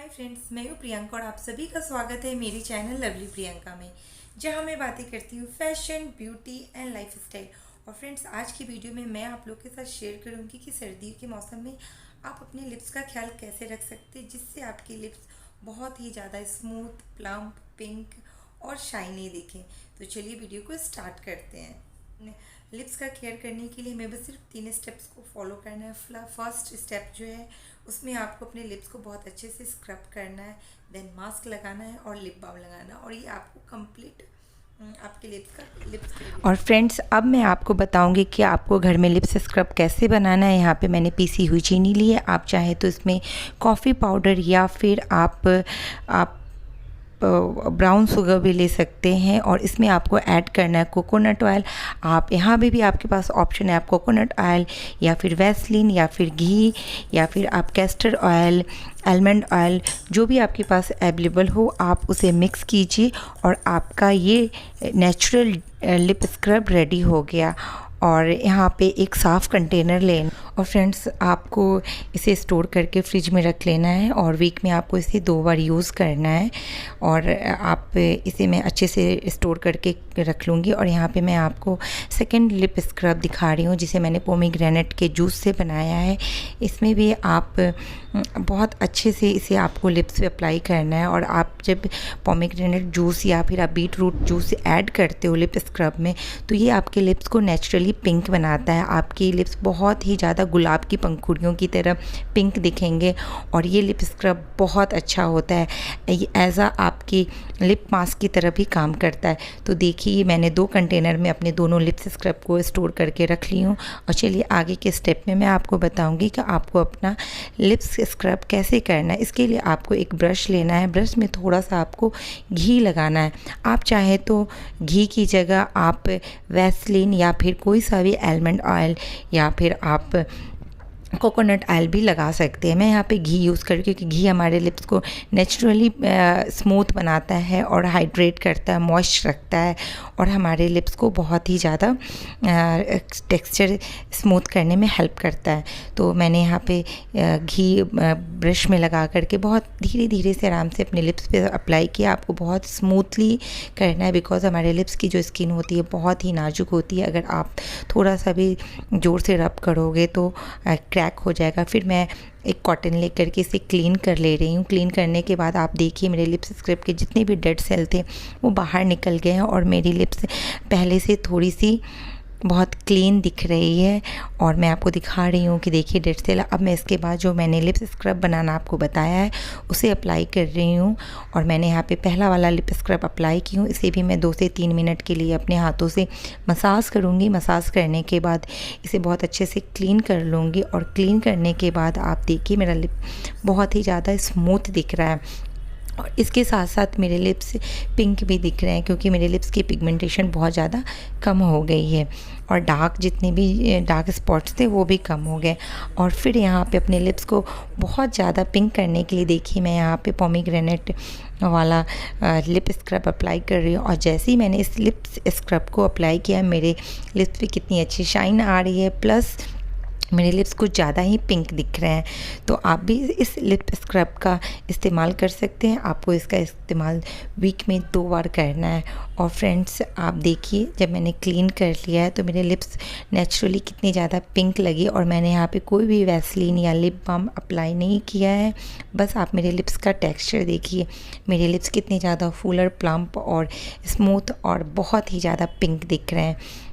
Friends, मैं हूँ प्रियंका और आप सभी का स्वागत है मेरी चैनल लवली प्रियंका में, जहाँ मैं बातें करती हूँ फैशन, ब्यूटी एंड लाइफस्टाइल। और फ्रेंड्स, आज की वीडियो में मैं आप लोग के साथ शेयर करूँगी कि सर्दियों के मौसम में आप अपने लिप्स का ख्याल कैसे रख सकते हैं, जिससे आपकी लिप्स बहुत ही ज़्यादा स्मूथ, प्लम्प, पिंक और शाइनी दिखें। तो चलिए वीडियो को स्टार्ट करते हैं। लिप्स का केयर करने के लिए हमें बस सिर्फ 3 स्टेप्स को फॉलो करना है। फर्स्ट स्टेप जो है उसमें आपको अपने लिप्स को बहुत अच्छे से स्क्रब करना है, देन मास्क लगाना है और लिप बाम लगाना है, और ये आपको कंप्लीट आपके लिप्स और फ्रेंड्स, अब मैं आपको बताऊंगी कि आपको घर में लिप्स स्क्रब कैसे बनाना है। यहाँ पे मैंने पीसी हुई चीनी ली है। आप चाहे तो इसमें कॉफ़ी पाउडर या फिर आप ब्राउन शुगर भी ले सकते हैं, और इसमें आपको ऐड करना है कोकोनट ऑयल। आप यहाँ भी आपके पास ऑप्शन है, आप कोकोनट ऑयल या फिर वैसलीन या फिर घी या फिर आप कैस्टर ऑयल, आलमंड ऑयल, जो भी आपके पास अवेलेबल हो आप उसे मिक्स कीजिए और आपका ये नेचुरल लिप स्क्रब रेडी हो गया। और यहाँ पे एक साफ़ कंटेनर लेना, और फ्रेंड्स आपको इसे स्टोर करके फ्रिज में रख लेना है, और वीक में आपको इसे 2 बार यूज़ करना है। और आप इसे मैं अच्छे से स्टोर करके रख लूँगी। और यहाँ पे मैं आपको सेकंड लिप स्क्रब दिखा रही हूँ, जिसे मैंने पोमीग्रेनेट के जूस से बनाया है। इसमें भी आप बहुत अच्छे से इसे आपको लिप्स पे अप्लाई करना है। और आप जब पोमीग्रेनेट जूस या फिर आप बीट रूट जूस ऐड करते हो लिप स्क्रब में, तो ये आपके लिप्स को नेचुरली पिंक बनाता है। आपकी लिप्स बहुत ही ज़्यादा गुलाब की पंखुड़ियों की तरह पिंक दिखेंगे, और ये लिप स्क्रब बहुत अच्छा होता है। ये एज आ आपकी लिप मास्क की तरह भी काम करता है। तो देखिए, मैंने 2 कंटेनर में अपने दोनों लिप्स स्क्रब को स्टोर करके रख ली हूँ। और चलिए आगे के स्टेप में मैं आपको बताऊँगी कि आपको अपना लिप्स स्क्रब कैसे करना है। इसके लिए आपको एक ब्रश लेना है। ब्रश में थोड़ा सा आपको घी लगाना है। आप चाहे तो घी की जगह आप वैसलीन या फिर कोई सा भी आलमंड ऑयल या फिर आप कोकोनट ऑयल भी लगा सकते हैं। मैं यहाँ पे घी यूज़ कर, क्योंकि घी हमारे लिप्स को नेचुरली स्मूथ बनाता है और हाइड्रेट करता है, मॉइस्ट रखता है, और हमारे लिप्स को बहुत ही ज़्यादा टेक्सचर स्मूथ करने में हेल्प करता है। तो मैंने यहाँ पे घी ब्रश में लगा करके बहुत धीरे धीरे से आराम से अपने लिप्स पे अप्लाई किया। आपको बहुत स्मूथली करना है, बिकॉज हमारे लिप्स की जो स्किन होती है बहुत ही नाजुक होती है। अगर आप थोड़ा सा भी ज़ोर से रब करोगे तो क्रैक हो जाएगा। फिर मैं एक कॉटन लेकर के इसे क्लीन कर ले रही हूँ। क्लीन करने के बाद आप देखिए, मेरे लिप्स स्क्रब के जितने भी डेड सेल थे वो बाहर निकल गए हैं, और मेरी लिप्स पहले से थोड़ी सी बहुत क्लीन दिख रही है। और मैं आपको दिखा रही हूँ कि देखिए डेड सेल। अब मैं इसके बाद जो मैंने लिप्स स्क्रब बनाना आपको बताया है उसे अप्लाई कर रही हूँ। और मैंने यहाँ पे पहला वाला लिप स्क्रब अप्लाई की हूँ। इसे भी मैं 2 से 3 मिनट के लिए अपने हाथों से मसाज करूँगी। मसाज करने के बाद इसे बहुत अच्छे से क्लीन कर लूँगी। और क्लीन करने के बाद आप देखिए, मेरा लिप बहुत ही ज़्यादा स्मूथ दिख रहा है, और इसके साथ साथ मेरे लिप्स पिंक भी दिख रहे हैं, क्योंकि मेरे लिप्स की पिगमेंटेशन बहुत ज़्यादा कम हो गई है, और जितने भी डार्क स्पॉट्स थे वो भी कम हो गए। और फिर यहाँ पे अपने लिप्स को बहुत ज़्यादा पिंक करने के लिए देखिए, मैं यहाँ पे पोमीग्रेनेट वाला लिप स्क्रब अप्लाई कर रही हूँ। और जैसे ही मैंने इस लिप स्क्रब को अप्लाई किया, मेरे लिप्स पे कितनी अच्छी शाइन आ रही है, प्लस मेरे लिप्स कुछ ज़्यादा ही पिंक दिख रहे हैं। तो आप भी इस लिप स्क्रब का इस्तेमाल कर सकते हैं। आपको इसका इस्तेमाल वीक में 2 बार करना है। और फ्रेंड्स, आप देखिए, जब मैंने क्लीन कर लिया है तो मेरे लिप्स नेचुरली कितनी ज़्यादा पिंक लगी। और मैंने यहाँ पे कोई भी वैसलीन या लिप बाम अप्लाई नहीं किया है। बस आप मेरे लिप्स का टेक्सचर देखिए, मेरे लिप्स कितने ज़्यादा फुलर, प्लम्प और स्मूथ और बहुत ही ज़्यादा पिंक दिख रहे हैं।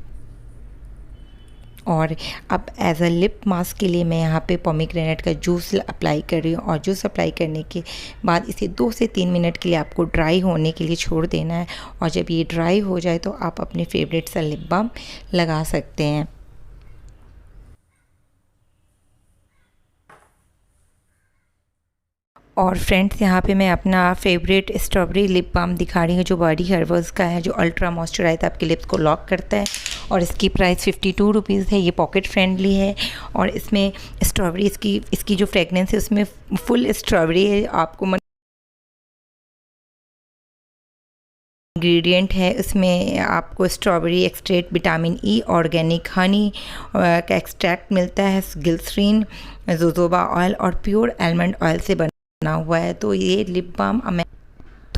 और अब एज अ लिप मास्क के लिए मैं यहाँ पे पोमीग्रेनेट का जूस अप्लाई कर रही हूँ। और जूस अप्लाई करने के बाद इसे 2 से 3 मिनट के लिए आपको ड्राई होने के लिए छोड़ देना है। और जब ये ड्राई हो जाए तो आप अपने फेवरेट सा लिप बाम लगा सकते हैं। और फ्रेंड्स, यहाँ पे मैं अपना फेवरेट स्ट्रॉबेरी लिप बाम दिखा रही हूँ, जो बॉडी हर्बल्स का है, जो अल्ट्रा मॉइस्चराइज आपके लिप्स को लॉक करता है। और इसकी प्राइस 52 रुपीज़ है। ये पॉकेट फ्रेंडली है, और इसमें स्ट्रॉबेरी इसकी जो फ्रेगनेंस है उसमें फुल स्ट्रॉबेरी है। आपको इंग्रेडिएंट है उसमें आपको strawberry extract, vitamin E, organic honey का एक्सट्रैक्ट मिलता है, ग्लिसरीन, जोजोबा ऑयल और प्योर आलमंड ऑयल से बना बना हुआ है। तो ये लिप बाम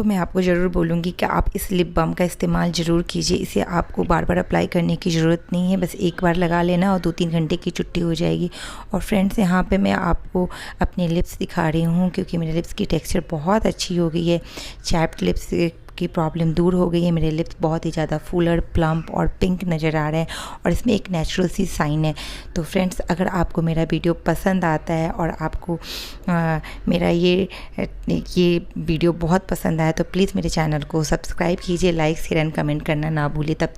मैं आपको ज़रूर बोलूँगी कि आप इस लिप बाम का इस्तेमाल ज़रूर कीजिए। इसे आपको बार बार अप्लाई करने की ज़रूरत नहीं है, बस एक बार लगा लेना और 2-3 घंटे की छुट्टी हो जाएगी। और फ्रेंड्स, यहाँ पे मैं आपको अपने लिप्स दिखा रही हूँ क्योंकि मेरे लिप्स की टेक्सचर बहुत अच्छी हो गई है। चैप्ड लिप्स की प्रॉब्लम दूर हो गई है। मेरे लिप्स बहुत ही ज़्यादा फुलर, प्लम्प और पिंक नज़र आ रहे हैं और इसमें एक नेचुरल सी साइन है। तो फ्रेंड्स, अगर आपको मेरा वीडियो पसंद आता है और आपको मेरा ये वीडियो बहुत पसंद आया तो प्लीज़ मेरे चैनल को सब्सक्राइब कीजिए, लाइक शेयर एंड कमेंट करना ना भूलिए। तब